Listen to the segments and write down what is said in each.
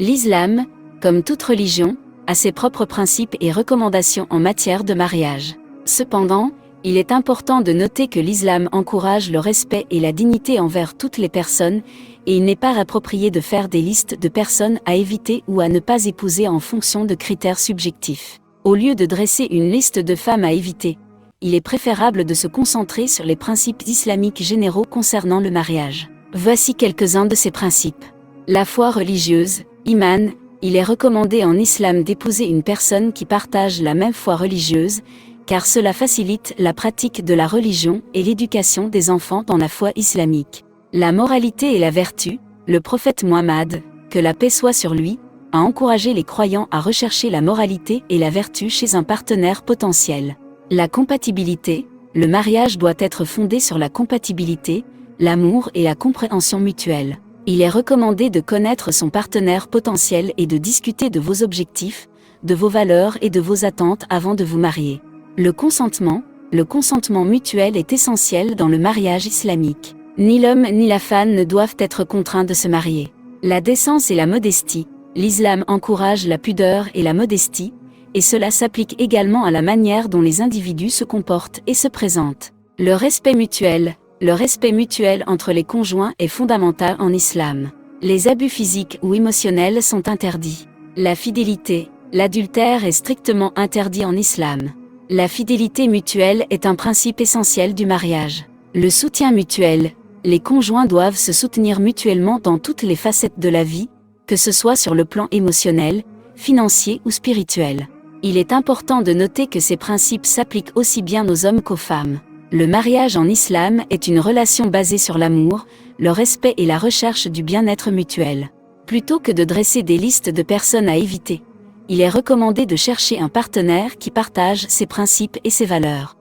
L'islam, comme toute religion, a ses propres principes et recommandations en matière de mariage. Cependant, il est important de noter que l'islam encourage le respect et la dignité envers toutes les personnes, et il n'est pas approprié de faire des listes de personnes à éviter ou à ne pas épouser en fonction de critères subjectifs. Au lieu de dresser une liste de femmes à éviter, il est préférable de se concentrer sur les principes islamiques généraux concernant le mariage. Voici quelques-uns de ces principes. La foi religieuse, iman. Il est recommandé en islam d'épouser une personne qui partage la même foi religieuse, car cela facilite la pratique de la religion et l'éducation des enfants dans la foi islamique. La moralité et la vertu. Le prophète Muhammad, que la paix soit sur lui, a encouragé les croyants à rechercher la moralité et la vertu chez un partenaire potentiel. La compatibilité. Le mariage doit être fondé sur la compatibilité, l'amour et la compréhension mutuelle. Il est recommandé de connaître son partenaire potentiel et de discuter de vos objectifs, de vos valeurs et de vos attentes avant de vous marier. Le consentement mutuel est essentiel dans le mariage islamique. Ni l'homme ni la femme ne doivent être contraints de se marier. La décence et la modestie. L'islam encourage la pudeur et la modestie, et cela s'applique également à la manière dont les individus se comportent et se présentent. Le respect mutuel. Le respect mutuel entre les conjoints est fondamental en islam. Les abus physiques ou émotionnels sont interdits. La fidélité. L'adultère est strictement interdit en islam. La fidélité mutuelle est un principe essentiel du mariage. Le soutien mutuel. Les conjoints doivent se soutenir mutuellement dans toutes les facettes de la vie, que ce soit sur le plan émotionnel, financier ou spirituel. Il est important de noter que ces principes s'appliquent aussi bien aux hommes qu'aux femmes. Le mariage en islam est une relation basée sur l'amour, le respect et la recherche du bien-être mutuel. Plutôt que de dresser des listes de personnes à éviter, il est recommandé de chercher un partenaire qui partage ses principes et ses valeurs.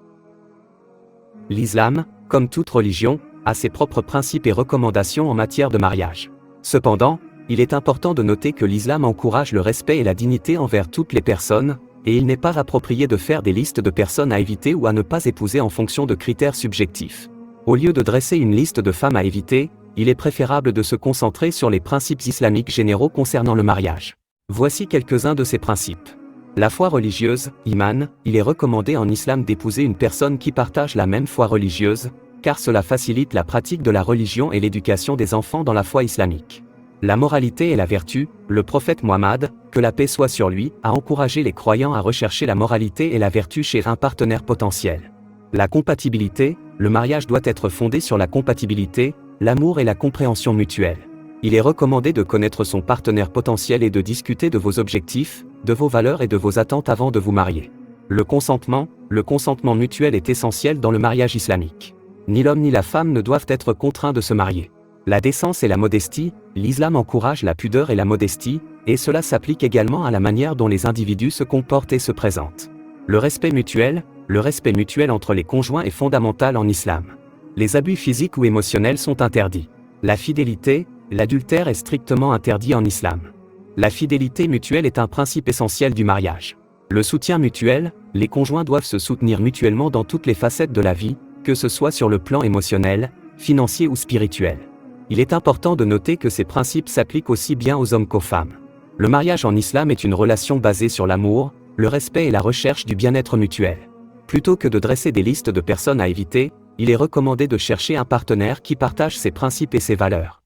L'islam, comme toute religion, a ses propres principes et recommandations en matière de mariage. Cependant, il est important de noter que l'islam encourage le respect et la dignité envers toutes les personnes, et il n'est pas approprié de faire des listes de personnes à éviter ou à ne pas épouser en fonction de critères subjectifs. Au lieu de dresser une liste de femmes à éviter, il est préférable de se concentrer sur les principes islamiques généraux concernant le mariage. Voici quelques-uns de ces principes. La foi religieuse, iman. Il est recommandé en islam d'épouser une personne qui partage la même foi religieuse, car cela facilite la pratique de la religion et l'éducation des enfants dans la foi islamique. La moralité et la vertu. Le prophète Muhammad, que la paix soit sur lui, a encouragé les croyants à rechercher la moralité et la vertu chez un partenaire potentiel. La compatibilité. Le mariage doit être fondé sur la compatibilité, l'amour et la compréhension mutuelle. Il est recommandé de connaître son partenaire potentiel et de discuter de vos objectifs, de vos valeurs et de vos attentes avant de vous marier. Le consentement mutuel est essentiel dans le mariage islamique. Ni l'homme ni la femme ne doivent être contraints de se marier. La décence et la modestie. L'islam encourage la pudeur et la modestie, et cela s'applique également à la manière dont les individus se comportent et se présentent. Le respect mutuel entre les conjoints est fondamental en islam. Les abus physiques ou émotionnels sont interdits. La fidélité. L'adultère est strictement interdit en islam. La fidélité mutuelle est un principe essentiel du mariage. Le soutien mutuel. Les conjoints doivent se soutenir mutuellement dans toutes les facettes de la vie, que ce soit sur le plan émotionnel, financier ou spirituel. Il est important de noter que ces principes s'appliquent aussi bien aux hommes qu'aux femmes. Le mariage en islam est une relation basée sur l'amour, le respect et la recherche du bien-être mutuel. Plutôt que de dresser des listes de personnes à éviter, il est recommandé de chercher un partenaire qui partage ses principes et ses valeurs.